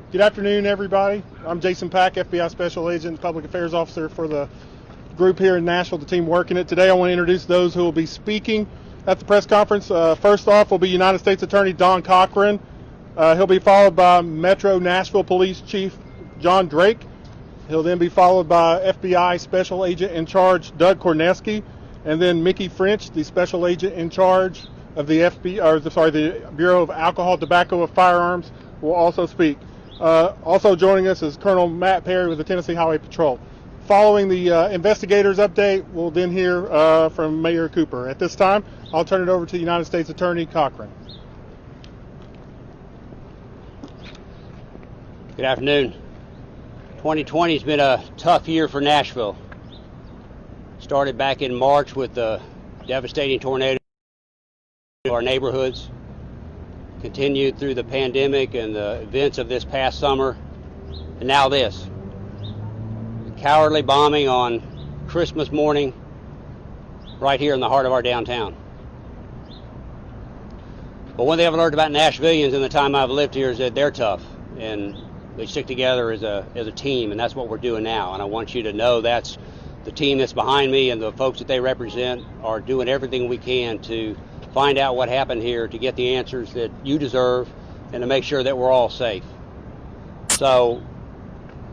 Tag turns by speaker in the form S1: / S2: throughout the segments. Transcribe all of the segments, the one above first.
S1: Good afternoon, everybody. I'm Jason Pack, FBI Special Agent, Public Affairs Officer for the group here in Nashville, the team working it. Today I want to introduce those who will be speaking at the press conference. First off will be United States Attorney Don Cochran. He'll be followed by Metro Nashville Police Chief John Drake. He'll then be followed by FBI Special Agent in Charge Doug Korneski, and then Mickey French, the Special Agent in charge of the Bureau of Alcohol, Tobacco, and Firearms, will also speak. Also joining us is Colonel Matt Perry with the Tennessee Highway Patrol. Following the investigators update, we'll then hear from Mayor Cooper. At this time, I'll turn it over to United States Attorney Cochran.
S2: Good afternoon. 2020 has been a tough year for Nashville. Started back in March with the devastating tornado in our neighborhoods. Continued through the pandemic and the events of this past summer, and now this. The cowardly bombing on Christmas morning right here in the heart of our downtown. But one thing I've learned about Nashvillians in the time I've lived here is that they're tough and they stick together as a team, and that's what we're doing now. And I want you to know that's the team that's behind me, and the folks that they represent are doing everything we can to find out what happened here, to get the answers that you deserve, and to make sure that we're all safe. So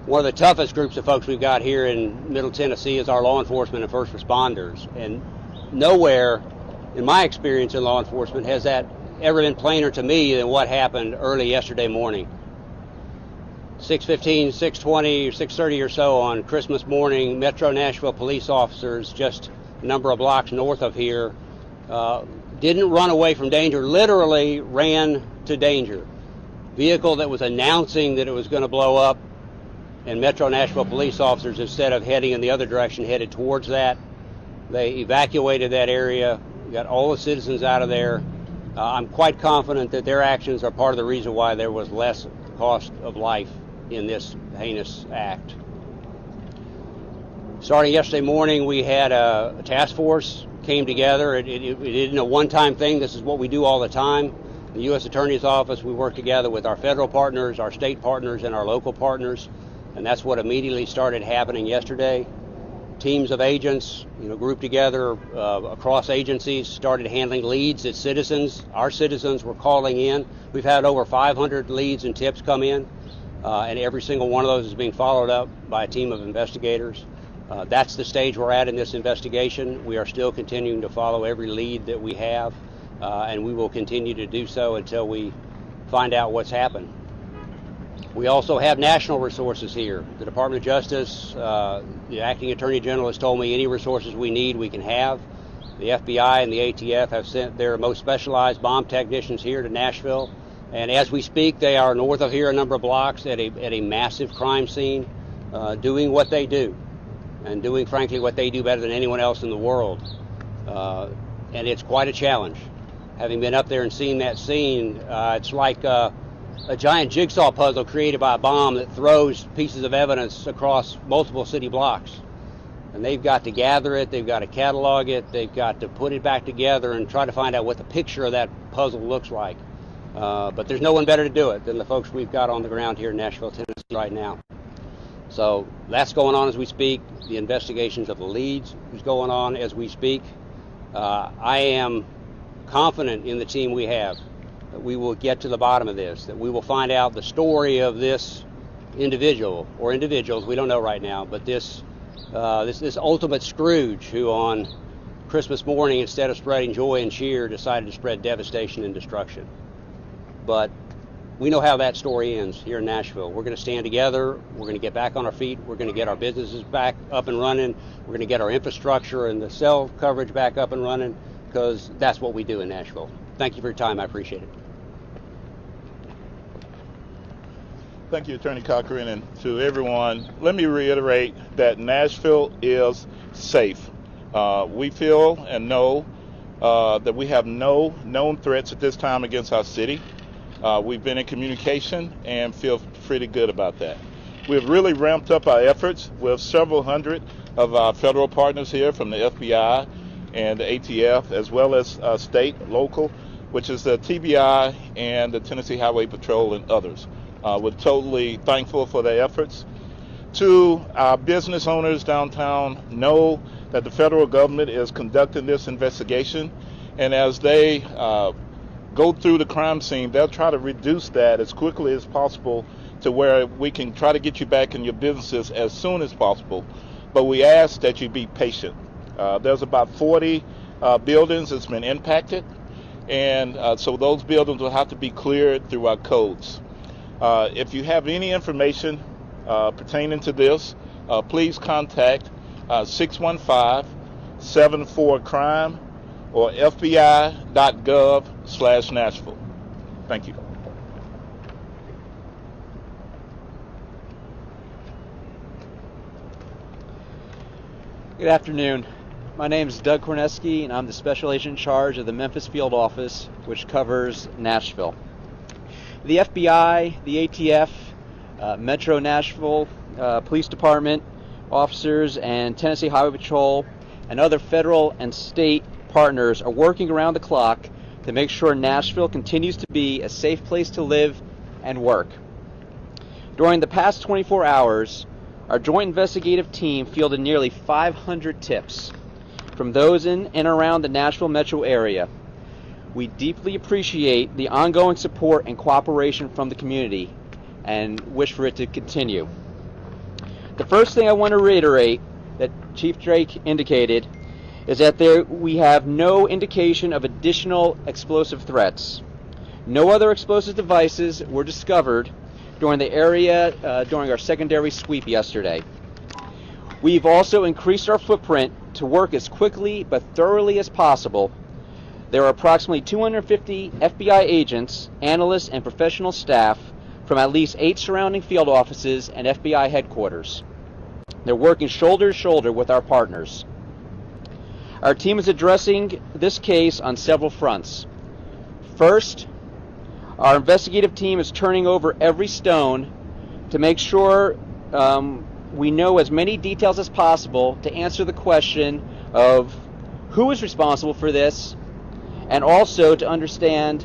S2: one of the toughest groups of folks we've got here in Middle Tennessee is our law enforcement and first responders. And nowhere in my experience in law enforcement has that ever been plainer to me than what happened early yesterday morning. 6:15, 6:20, or 6:30 or so on Christmas morning, Metro Nashville police officers just a number of blocks north of here didn't run away from danger, literally ran to danger. Vehicle that was announcing that it was going to blow up, and Metro Nashville police officers, instead of heading in the other direction, headed towards that. They evacuated that area, got all the citizens out of there. I'm quite confident that their actions are part of the reason why there was less cost of life in this heinous act. Starting yesterday morning, we had a task force came together. It isn't a one-time thing. This is what we do all the time. In the U.S. Attorney's Office, we work together with our federal partners, our state partners, and our local partners, and that's what immediately started happening yesterday. Teams of agents, grouped together across agencies, started handling leads that our citizens were calling in. We've had over 500 leads and tips come in, and every single one of those is being followed up by a team of investigators. That's the stage we're at in this investigation. We are still continuing to follow every lead that we have, and we will continue to do so until we find out what's happened. We also have national resources here. The Department of Justice, the Acting Attorney General has told me any resources we need we can have. The FBI and the ATF have sent their most specialized bomb technicians here to Nashville, and as we speak, they are north of here a number of blocks at a massive crime scene, doing what they do. And doing, frankly, what they do better than anyone else in the world. And it's quite a challenge. Having been up there and seen that scene, it's like a giant jigsaw puzzle created by a bomb that throws pieces of evidence across multiple city blocks. And they've got to gather it, they've got to catalog it, they've got to put it back together and try to find out what the picture of that puzzle looks like. But there's no one better to do it than the folks we've got on the ground here in Nashville, Tennessee right now. So that's going on as we speak. The investigations of the leads is going on as we speak. I am confident in the team we have that we will get to the bottom of this, that we will find out the story of this individual or individuals, we don't know right now, but this ultimate Scrooge who on Christmas morning, instead of spreading joy and cheer, decided to spread devastation and destruction. But we know how that story ends here in Nashville. We're going to stand together. We're going to get back on our feet. We're going to get our businesses back up and running. We're going to get our infrastructure and the cell coverage back up and running, because that's what we do in Nashville. Thank you for your time. I appreciate it.
S3: Thank you, Attorney Cochran, and to everyone. Let me reiterate that Nashville is safe. We feel and know that we have no known threats at this time against our city. We've been in communication and feel pretty good about that. We've really ramped up our efforts with several hundred of our federal partners here from the FBI and the ATF, as well as state, local, which is the TBI and the Tennessee Highway Patrol and others. We're totally thankful for their efforts. To our business owners downtown, know that the federal government is conducting this investigation, and as they go through the crime scene, they'll try to reduce that as quickly as possible to where we can try to get you back in your businesses as soon as possible. But we ask that you be patient. There's about 40 buildings that's been impacted, and so those buildings will have to be cleared through our codes. If you have any information pertaining to this, please contact 615-74-CRIME or fbi.gov/Nashville. Thank you.
S4: Good afternoon. My name is Doug Korneski, and I'm the Special Agent in charge of the Memphis Field Office, which covers Nashville. The FBI, the ATF, Metro Nashville Police Department officers, and Tennessee Highway Patrol, and other federal and state partners are working around the clock to make sure Nashville continues to be a safe place to live and work. During the past 24 hours, our joint investigative team fielded nearly 500 tips from those in and around the Nashville metro area. We deeply appreciate the ongoing support and cooperation from the community and wish for it to continue. The first thing I want to reiterate that Chief Drake indicated is that we have no indication of additional explosive threats. No other explosive devices were discovered during the area during our secondary sweep yesterday. We've also increased our footprint to work as quickly but thoroughly as possible. There are approximately 250 FBI agents, analysts, and professional staff from at least 8 surrounding field offices and FBI headquarters. They're working shoulder to shoulder with our partners. Our team is addressing this case on several fronts. First, our investigative team is turning over every stone to make sure we know as many details as possible to answer the question of who is responsible for this, and also to understand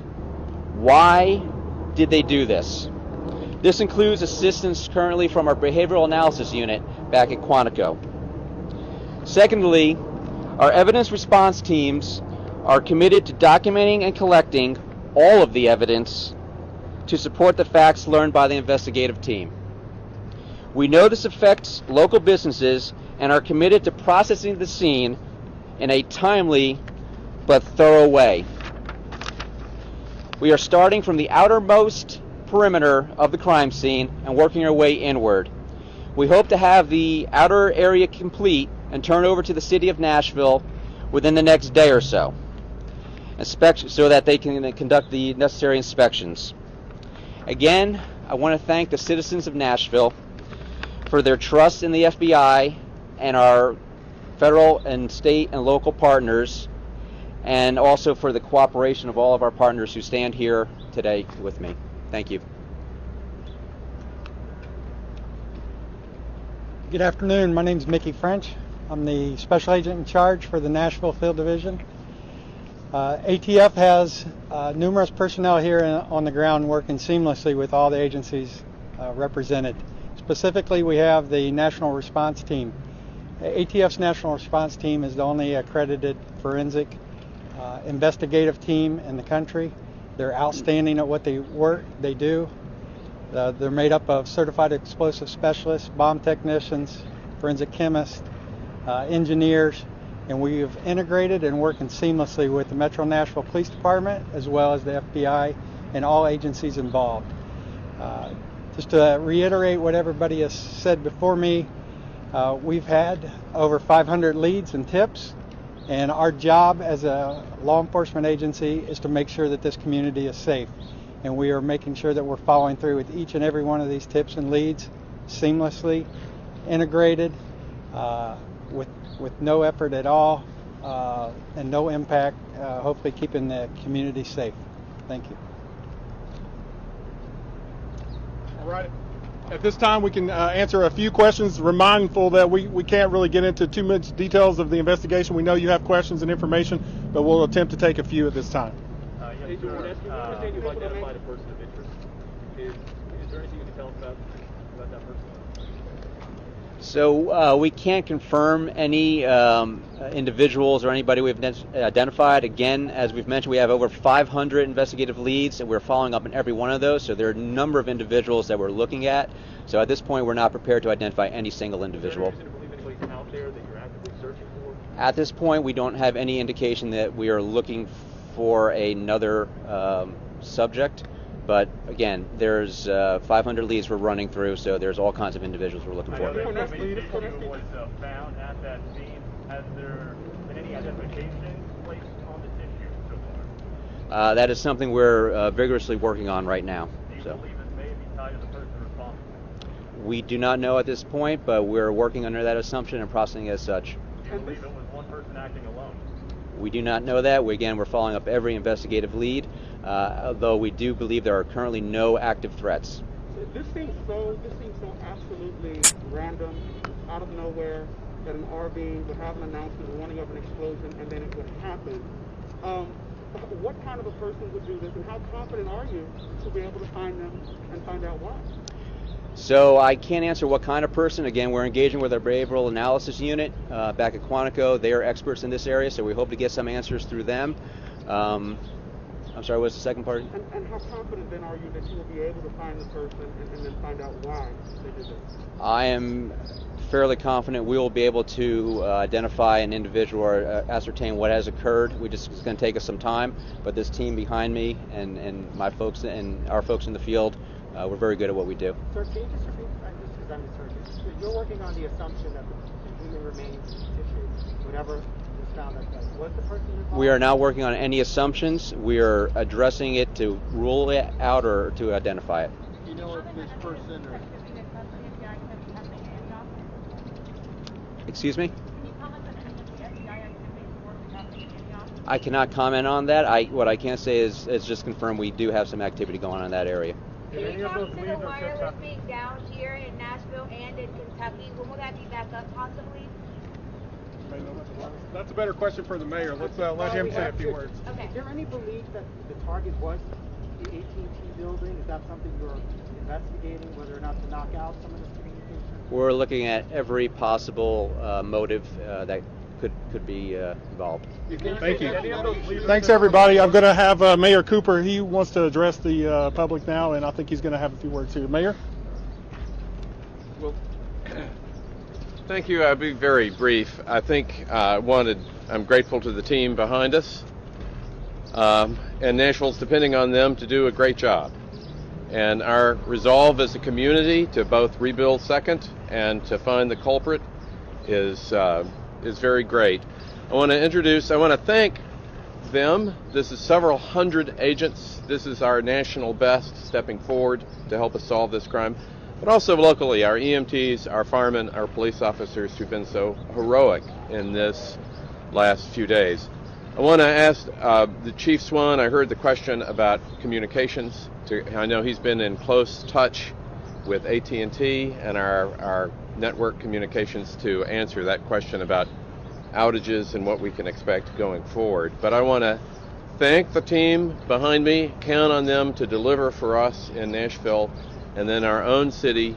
S4: why did they do this. This includes assistance currently from our behavioral analysis unit back at Quantico. Secondly, our evidence response teams are committed to documenting and collecting all of the evidence to support the facts learned by the investigative team. We know this affects local businesses and are committed to processing the scene in a timely but thorough way. We are starting from the outermost perimeter of the crime scene and working our way inward. We hope to have the outer area complete and turn over to the city of Nashville within the next day or so, so that they can conduct the necessary inspections. Again, I want to thank the citizens of Nashville for their trust in the FBI and our federal and state and local partners, and also for the cooperation of all of our partners who stand here today with me. Thank you.
S5: Good afternoon. My name is Mickey French. I'm the Special Agent in charge for the Nashville Field Division. ATF has numerous personnel here on the ground working seamlessly with all the agencies represented. Specifically, we have the National Response Team. ATF's National Response Team is the only accredited forensic investigative team in the country. They're outstanding at what they do. They're made up of certified explosive specialists, bomb technicians, forensic chemists, engineers, and we have integrated and working seamlessly with the Metro Nashville Police Department as well as the FBI and all agencies involved. Just to reiterate what everybody has said before me, we've had over 500 leads and tips, and our job as a law enforcement agency is to make sure that this community is safe. And we are making sure that we're following through with each and every one of these tips and leads seamlessly, integrated, with no effort at all and no impact, hopefully keeping the community safe. Thank you.
S1: All right. At this time, we can answer a few questions. Mindful that we can't really get into too much details of the investigation. We know you have questions and information, but we'll attempt to take a few at this time.
S6: Yes, sir. You've identified a person of interest. Is there anything you can tell us about that person?
S4: So we can't confirm any individuals or anybody we've identified. Again, as we've mentioned, we have over 500 investigative leads, and we're following up on every one of those. So there are a number of individuals that we're looking at. So at this point, we're not prepared to identify any single individual.
S6: Is there any reason to believe anybody's out there that you're actively searching for?
S4: At this point, we don't have any indication that we are looking for another subject. But again, there's 500 leads we're running through, so there's all kinds of individuals we're looking for.
S6: The tissue was found at that scene. Has there been any identification placed on the tissue so far?
S4: That is something we're vigorously working on right now.
S6: Do you
S4: So
S6: believe it may be tied to the person responsible?
S4: we do not know at this point, but we're working under that assumption and processing as such.
S6: Do you believe it was one person acting alone?
S4: We do not know that. We're following up every investigative lead, although we do believe there are currently no active threats.
S7: This seems so absolutely random, out of nowhere, that an RV would have an announcement warning of an explosion and then it would happen. What kind of a person would do this, and how confident are you to be able to find them and find out why?
S4: So I can't answer what kind of person. Again, we're engaging with our behavioral analysis unit back at Quantico. They are experts in this area, so we hope to get some answers through them. I'm sorry, what's the second part?
S7: And how confident then are you that you will be able to find the person and then find out why they did this?
S4: I am fairly confident we will be able to identify an individual or ascertain what has occurred. It's going to take us some time, but this team behind me and my folks and our folks in the field, we're very good at what we do.
S8: Sir, can you just repeat? I'm the surgeon. So you're working on the assumption that the human remains tissue, whatever was found that day. Was the person involved?
S4: We are not working on any assumptions. We are addressing it to rule it out or to identify it.
S8: Do you know if this person or...
S4: Excuse me? I cannot comment on that. What I can say is just confirm we do have some activity going on in that area.
S9: Can you talk to the wireless being down here in Nashville and in Kentucky? When will that be back up possibly?
S1: That's a better question for the mayor. Let's let him say a few words.
S9: Okay.
S8: Is there any belief that the target was the AT&T building? Is that something you're investigating, whether or not to knock out some of this communication?
S4: We're looking at every possible motive that could be involved.
S1: Thank you. Thanks, everybody. I'm going to have Mayor Cooper. He wants to address the public now, and I think he's going to have a few words here. Mayor?
S10: Well, thank you. I'll be very brief. I think I'm grateful to the team behind us, and Nashville's depending on them to do a great job. And our resolve as a community to both rebuild second and to find the culprit is very great. I want to thank them. This is several hundred agents. This is our national best stepping forward to help us solve this crime. But also locally, our EMTs, our firemen, our police officers who've been so heroic in this last few days. I want to ask the Chief Swan, I heard the question about communications. I know he's been in close touch with AT&T and our network communications to answer that question about outages and what we can expect going forward. But I want to thank the team behind me, count on them to deliver for us in Nashville and then our own city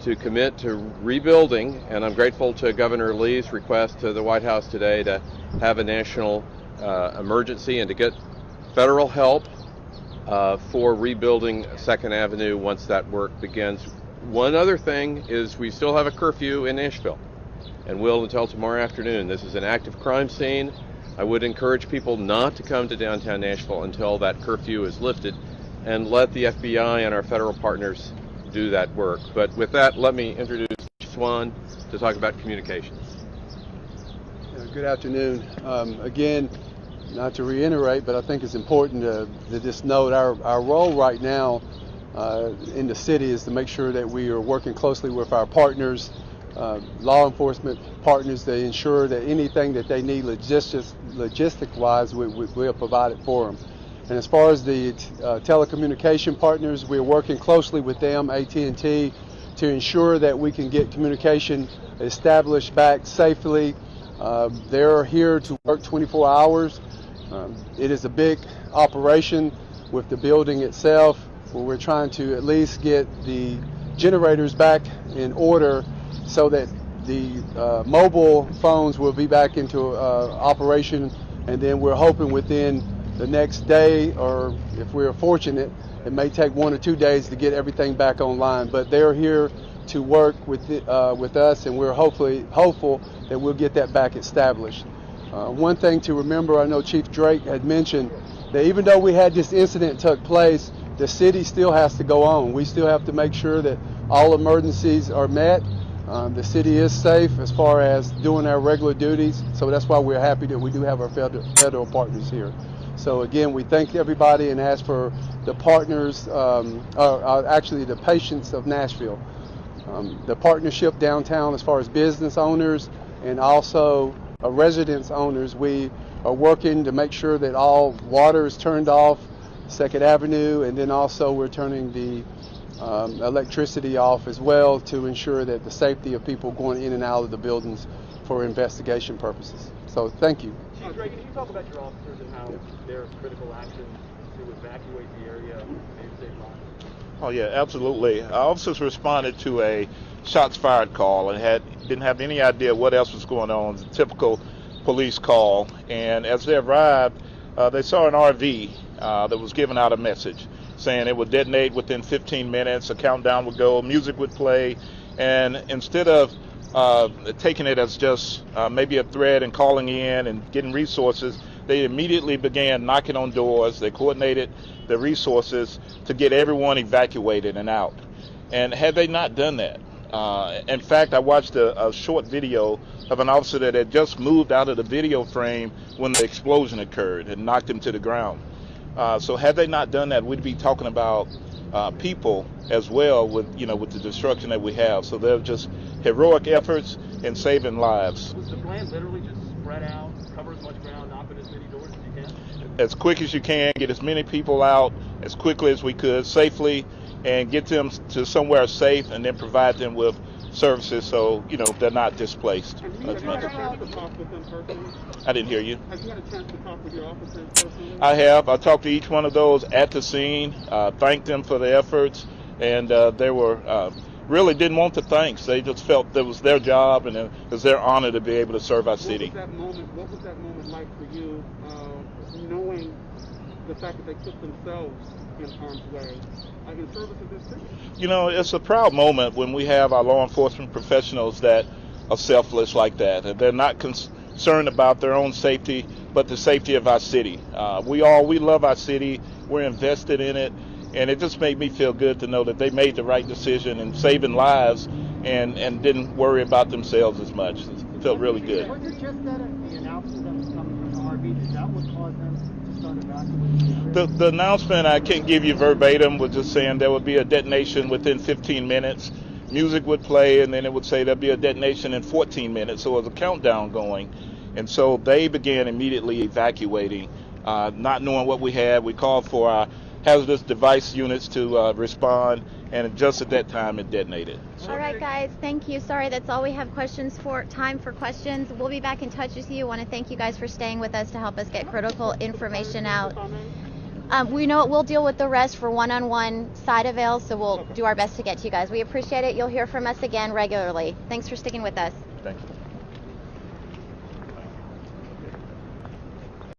S10: to commit to rebuilding. And I'm grateful to Governor Lee's request to the White House today to have a national emergency and to get federal help for rebuilding 2nd Avenue once that work begins. One other thing is we still have a curfew in Nashville and will until tomorrow afternoon. This is an active crime scene. I would encourage people not to come to downtown Nashville until that curfew is lifted and let the FBI and our federal partners do that work. But with that, let me introduce Swan to talk about communications.
S11: Good afternoon. Again, not to reiterate, but I think it's important to just note our role right now in the city is to make sure that we are working closely with our partners law enforcement partners to ensure that anything that they need logistic-wise, we'll provide it for them. And as far as the telecommunication partners, we're working closely with them, AT&T, to ensure that we can get communication established back safely. They're here to work 24 hours. It is a big operation with the building itself, where we're trying to at least get the generators back in order so that the mobile phones will be back into operation, and then we're hoping within the next day, or if we're fortunate, it may take 1 or 2 days to get everything back online. But they're here to work with us, and we're hopeful that we'll get that back established. One thing to remember, I know Chief Drake had mentioned that even though we had this incident took place, the city still has to go on. We still have to make sure that all emergencies are met. The city is safe as far as doing our regular duties, so that's why we're happy that we do have our federal partners here. So again, we thank everybody and ask for the partners, actually the patients of Nashville. The partnership downtown as far as business owners and also residence owners, we are working to make sure that all water is turned off 2nd Avenue, and then also we're turning the electricity off as well to ensure that the safety of people going in and out of the buildings for investigation purposes. So thank you.
S6: Chief Drake, can you talk about your officers and how their critical action to evacuate the area and save lives?
S3: Oh yeah, absolutely. Our officers responded to a shots fired call and didn't have any idea what else was going on. It's a typical police call. And as they arrived, they saw an RV that was giving out a message saying it would detonate within 15 minutes, a countdown would go, music would play, and instead of taking it as just maybe a threat and calling in and getting resources, they immediately began knocking on doors. They coordinated the resources to get everyone evacuated and out. And had they not done that, in fact, I watched a short video of an officer that had just moved out of the video frame when the explosion occurred and knocked him to the ground. So had they not done that, we'd be talking about people as well with the destruction that we have. So they're just heroic efforts in saving lives.
S6: Was the plan literally just spread out, cover as much ground, knock on as many doors as you can?
S3: As quick as you can, get as many people out as quickly as we could, safely, and get them to somewhere safe, and then provide them with services so they're not displaced.
S7: Have you had a chance to talk with them personally?
S3: I didn't hear you.
S7: Have you had a chance to talk with your officers personally?
S3: I have. I talked to each one of those at the scene, thanked them for their efforts, and they were really didn't want the thanks. They just felt that was their job and it was their honor to be able to serve our city.
S7: What was that moment like for you, knowing the fact that they put themselves in harm's way in service of this city?
S3: It's a proud moment when we have our law enforcement professionals that are selfless like that, and they're not concerned about their own safety, but the safety of our city. We love our city. We're invested in it, and it just made me feel good to know that they made the right decision in saving lives and didn't worry about themselves as much. It felt really good.
S8: Was it just that the announcement that was coming from the RV, is that what caused them to start evacuating?
S3: The announcement, I can't give you verbatim, was just saying there would be a detonation within 15 minutes. Music would play, and then it would say there'd be a detonation in 14 minutes. So it was a countdown going. And so they began immediately evacuating, not knowing what we had. We called for our hazardous device units to respond, and just at that time it detonated.
S12: All right, guys, thank you. Sorry, that's all we have time for questions. We'll be back in touch with you. I want to thank you guys for staying with us to help us get critical information out. We know we'll deal with the rest for one-on-one side avails, so we'll do our best to get to you guys. We appreciate it. You'll hear from us again regularly. Thanks for sticking with us.
S3: Thank you.